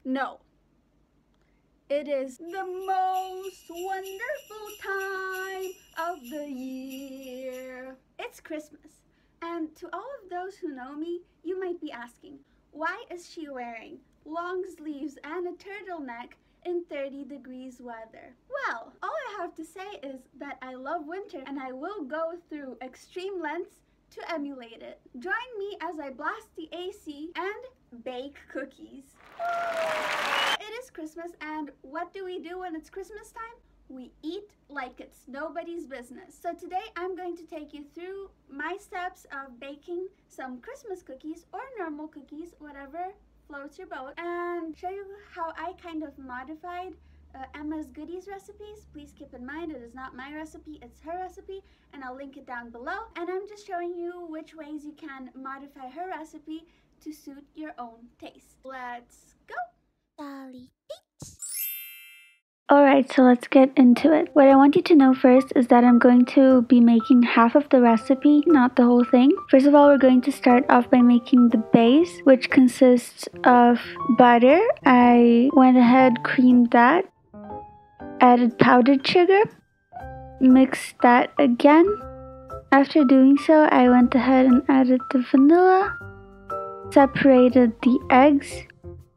No. It is the most wonderful time of the year. It's Christmas. And to all of those who know me, you might be asking, why is she wearing long sleeves and a turtleneck in 30 degrees weather? Well, all I have to say is that I love winter and I will go through extreme lengths to emulate it. Join me as I blast the AC and bake cookies. It is Christmas, and what do we do when it's Christmas time? We eat like it's nobody's business. So today I'm going to take you through my steps of baking some Christmas cookies or normal cookies, whatever floats your boat, and show you how I kind of modified Emma's goodies recipes. Please keep in mind it is not my recipe, it's her recipe, and I'll link it down below. And I'm just showing you which ways you can modify her recipe to suit your own taste. Let's go! Dolly Beats. Alright, so let's get into it. What I want you to know first is that I'm going to be making half of the recipe, not the whole thing. First of all, we're going to start off by making the base, which consists of butter. I went ahead, creamed that, added powdered sugar, mixed that again. After doing so, I went ahead and added the vanilla, separated the eggs.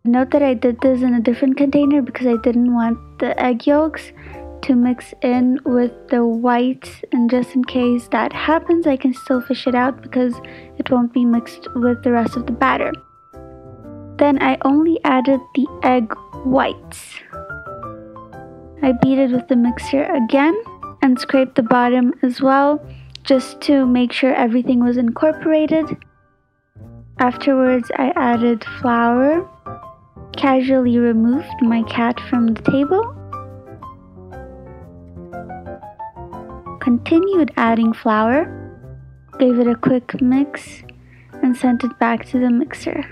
Note that I did this in a different container because I didn't want the egg yolks to mix in with the whites, and just in case that happens, I can still fish it out because it won't be mixed with the rest of the batter. Then I only added the egg whites. I beat it with the mixer again and scraped the bottom as well, just to make sure everything was incorporated. Afterwards, I added flour, casually removed my cat from the table, continued adding flour, gave it a quick mix, and sent it back to the mixer.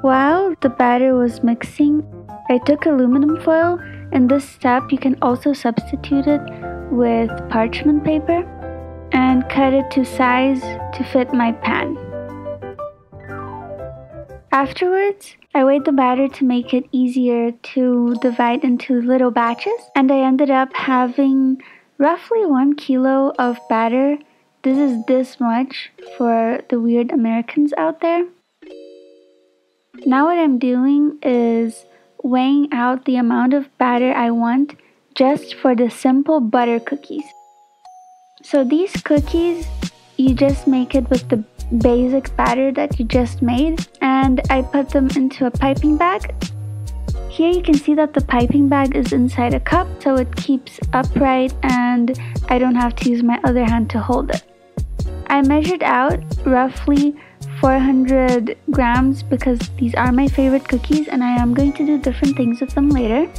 While the batter was mixing, I took aluminum foil. In this step, you can also substitute it with parchment paper and cut it to size to fit my pan. Afterwards, I weighed the batter to make it easier to divide into little batches, and I ended up having roughly 1 kilo of batter. This is this much for the weird Americans out there. Now what I'm doing is weighing out the amount of batter I want just for the simple butter cookies. So these cookies, you just make it with the basic batter that you just made, and I put them into a piping bag. Here you can see that the piping bag is inside a cup, so it keeps upright and I don't have to use my other hand to hold it. I measured out roughly 400 grams because these are my favorite cookies and I am going to do different things with them later.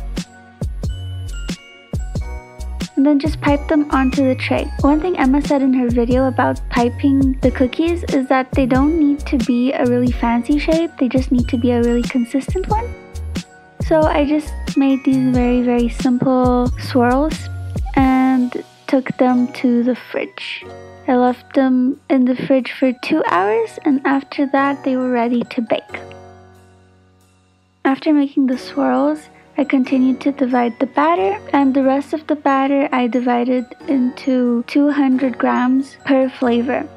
And then just pipe them onto the tray. One thing Emma said in her video about piping the cookies is that they don't need to be a really fancy shape, they just need to be a really consistent one. So I just made these very simple swirls and took them to the fridge. I left them in the fridge for 2 hours, and after that they were ready to bake. After making the swirls, I continued to divide the batter, and the rest of the batter I divided into 200 grams per flavor.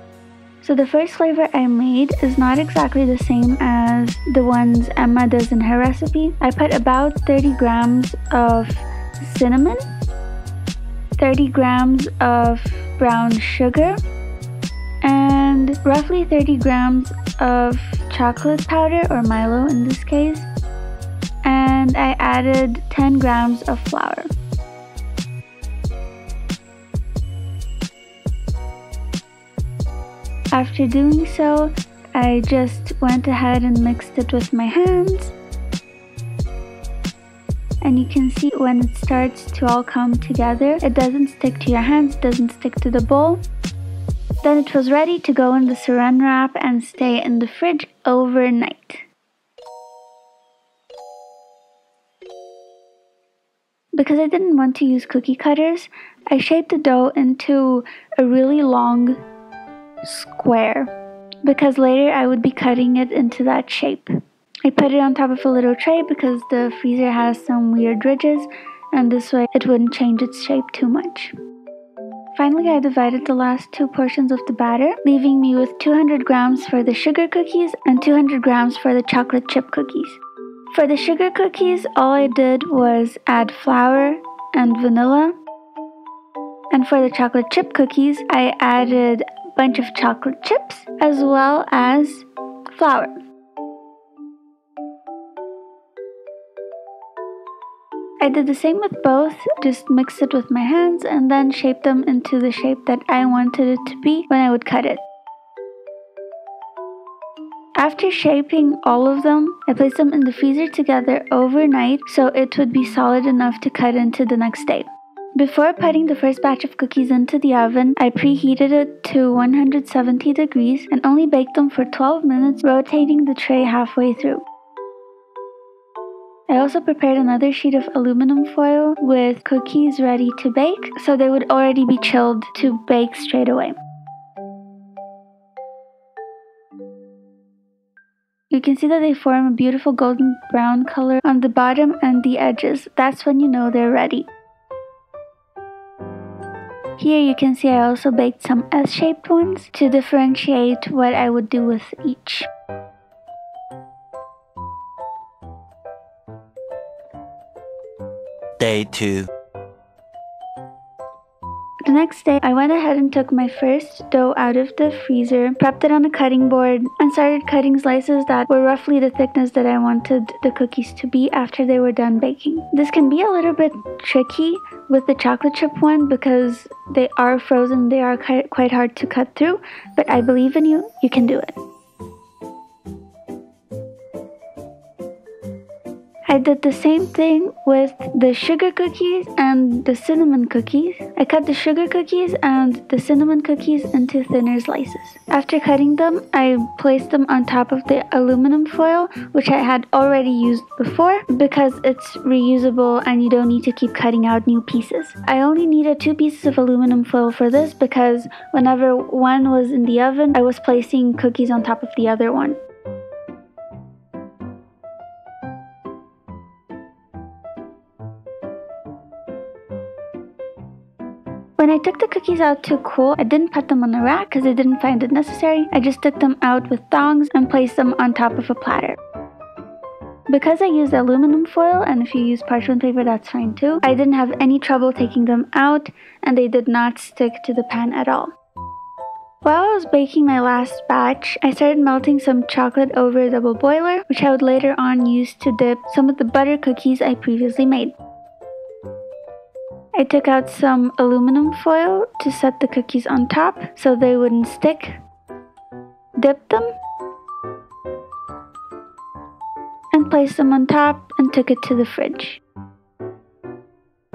So the first flavor I made is not exactly the same as the ones Emma does in her recipe. I put about 30 grams of cinnamon, 30 grams of brown sugar, and roughly 30 grams of chocolate powder, or Milo in this case, and I added 10 grams of flour. After doing so, I just went ahead and mixed it with my hands. And you can see when it starts to all come together, it doesn't stick to your hands, it doesn't stick to the bowl. Then it was ready to go in the saran wrap and stay in the fridge overnight. Because I didn't want to use cookie cutters, I shaped the dough into a really long square, because later I would be cutting it into that shape. I put it on top of a little tray because the freezer has some weird ridges, and this way it wouldn't change its shape too much. Finally, I divided the last 2 portions of the batter, leaving me with 200 grams for the sugar cookies and 200 grams for the chocolate chip cookies. For the sugar cookies, all I did was add flour and vanilla. And for the chocolate chip cookies, I added a bunch of chocolate chips as well as flour. I did the same with both, just mix it with my hands and then shape them into the shape that I wanted it to be when I would cut it. After shaping all of them, I placed them in the freezer together overnight so it would be solid enough to cut into the next day. Before putting the first batch of cookies into the oven, I preheated it to 170 degrees and only baked them for 12 minutes, rotating the tray halfway through. I also prepared another sheet of aluminum foil with cookies ready to bake, so they would already be chilled to bake straight away. You can see that they form a beautiful golden brown color on the bottom and the edges. That's when you know they're ready. Here you can see I also baked some S-shaped ones to differentiate what I would do with each. Day 2. The next day, I went ahead and took my first dough out of the freezer, prepped it on a cutting board, and started cutting slices that were roughly the thickness that I wanted the cookies to be after they were done baking. This can be a little bit tricky with the chocolate chip one because they are frozen, they are quite hard to cut through, but I believe in you, you can do it. I did the same thing with the sugar cookies and the cinnamon cookies. I cut the sugar cookies and the cinnamon cookies into thinner slices. After cutting them, I placed them on top of the aluminum foil, which I had already used before because it's reusable and you don't need to keep cutting out new pieces. I only needed 2 pieces of aluminum foil for this because whenever one was in the oven, I was placing cookies on top of the other one. When I took the cookies out to cool, I didn't put them on a rack because I didn't find it necessary. I just took them out with tongs and placed them on top of a platter. Because I used aluminum foil, and if you use parchment paper that's fine too, I didn't have any trouble taking them out and they did not stick to the pan at all. While I was baking my last batch, I started melting some chocolate over a double boiler, which I would later on use to dip some of the butter cookies I previously made. I took out some aluminum foil to set the cookies on top so they wouldn't stick, dipped them, and placed them on top and took it to the fridge.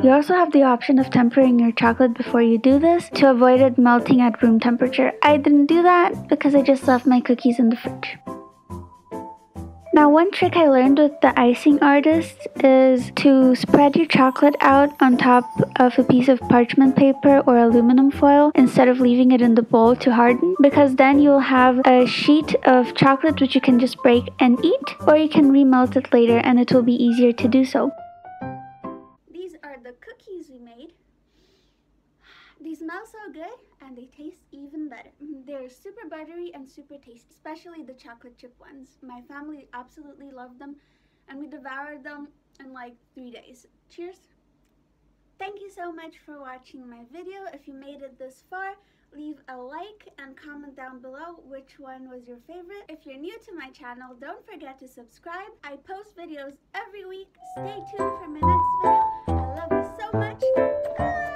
You also have the option of tempering your chocolate before you do this to avoid it melting at room temperature. I didn't do that because I just left my cookies in the fridge. Now, one trick I learned with the icing artist is to spread your chocolate out on top of a piece of parchment paper or aluminum foil instead of leaving it in the bowl to harden, because then you'll have a sheet of chocolate which you can just break and eat, or you can remelt it later and it will be easier to do so. These are the cookies we made. They smell so good and they taste even better. They're super buttery and super tasty, especially the chocolate chip ones. My family absolutely loved them and we devoured them in like 3 days. Cheers! Thank you so much for watching my video. If you made it this far, leave a like and comment down below which one was your favorite. If you're new to my channel, don't forget to subscribe. I post videos every week. Stay tuned for my next video. I love you so much. Bye!